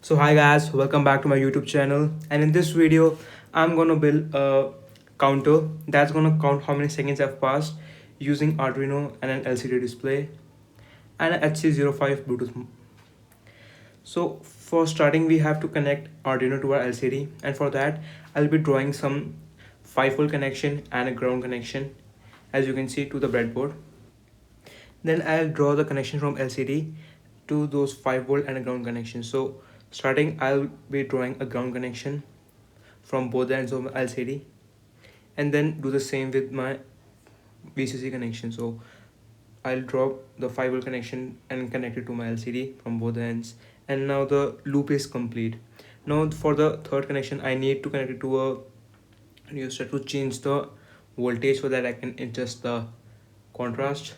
So hi guys, welcome back to my YouTube channel, and in this video I'm gonna build a counter that's gonna count how many seconds have passed using Arduino and an LCD display and an HC05 Bluetooth. So for starting we have to connect Arduino to our LCD, and for that I'll be drawing some 5-volt connection and a ground connection, as you can see, to the breadboard. Then I'll draw the connection from LCD to those 5-volt and a ground connection. So starting, I'll be drawing a ground connection from both ends of my LCD, and then do the same with my VCC connection. So I'll draw the 5-volt connection and connect it to my LCD from both ends, and now the loop is complete. Now for the third connection, I need to connect it to a resistor to change the voltage so that I can adjust the contrast.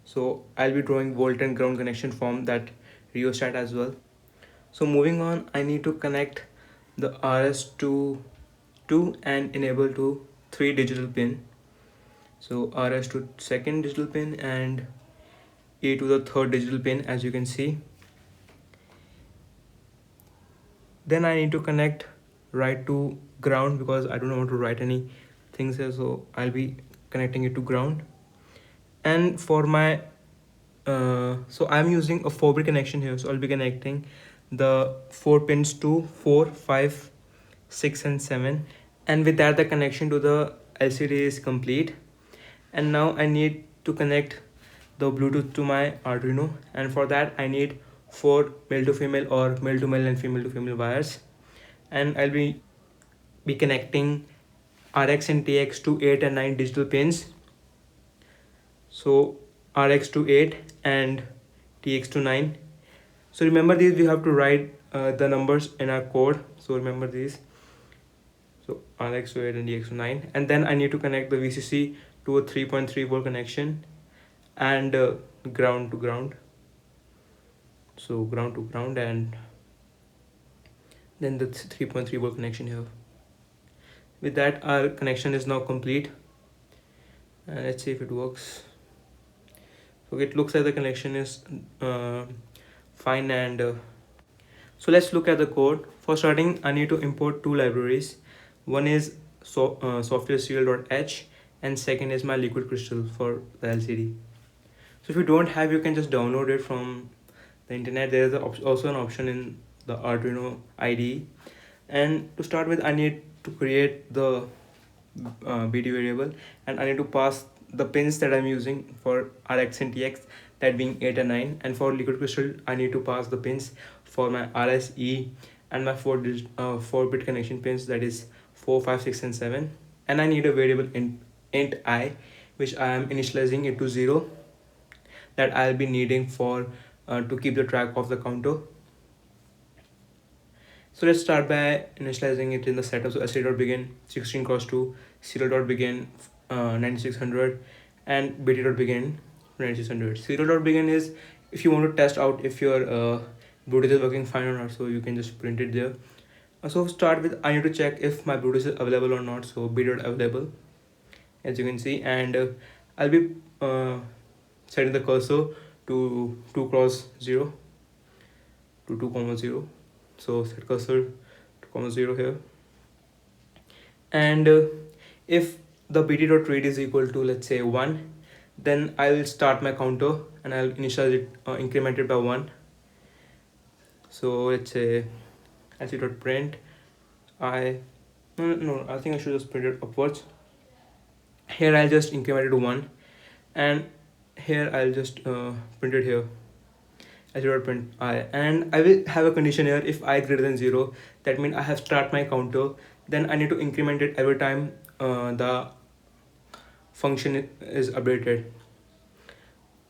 So I'll be drawing volt and ground connection from that rheostat as well. So moving on, I need to connect the RS to 2 and enable to 3 digital pin. So RS to second digital pin and A to the third digital pin, as you can see. Then I need to connect right to ground because I don't want to write any things here, so I'll be connecting it to ground. And for my so I'm using a 4-bit connection here, so I'll be connecting the 4 pins to 4, 5, 6 and 7, and with that the connection to the LCD is complete. And now I need to connect the Bluetooth to my Arduino, and for that I need 4 male to female or male to male and female to female wires, and I'll be connecting RX and TX to 8 and 9 digital pins. So RX to 8 and TX to 9. So remember these, we have to write the numbers in our code, so remember these. So RX to 8 and TX to 9, and then I need to connect the VCC to a 3.3 volt connection and ground to ground. So ground to ground, and then the 3.3 volt connection here. With that, our connection is now complete, and let's see if it works. So it looks like the connection is fine, and so let's look at the code. For starting, I need to import 2 libraries. One is softwareserial.h and second is my liquid crystal for the LCD. So if you don't have, you can just download it from the internet. There is also an option in the Arduino IDE. And to start with, I need to create the BD variable, and I need to pass the pins that I'm using for RX and TX, that being 8 and 9, and for liquid crystal I need to pass the pins for my RSE and my 4-bit connection pins, that is 4, 5, 6 and 7. And I need a variable int I, which I am initializing it to 0, that I'll be needing for to keep the track of the counter. So let's start by initializing it in the setup. So LCD.begin 16 cross 2, serial.begin 9600, and BT.begin 9600. Serial.begin is if you want to test out if your Bluetooth is working fine or not, so you can just print it there. So start with, I need to check if my Bluetooth is available or not, so B.available, as you can see, and I'll be setting the cursor to 2 cross 0 to 2, 0. So set cursor to 0 here, and if the bt.read is equal to, let's say, 1, then I will start my counter and I'll initialize it, increment it by 1. So let's say lc.print I no, I think I should just print it upwards. Here I'll just increment it to 1, and here I'll just print it here lc.print I, and I will have a condition here. If I greater than 0, that means I have start my counter. Then I need to increment it every time the function is updated.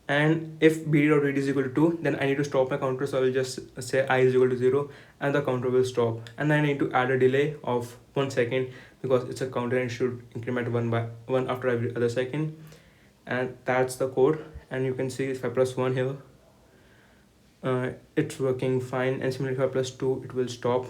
And if b.read is equal to 2, then I need to stop my counter, so I will just say I is equal to 0 and the counter will stop. And I need to add a delay of 1 second because it's a counter and should increment one after every other second. And that's the code, and you can see if I press 1 here, it's working fine, and similarly if I press 2, it will stop.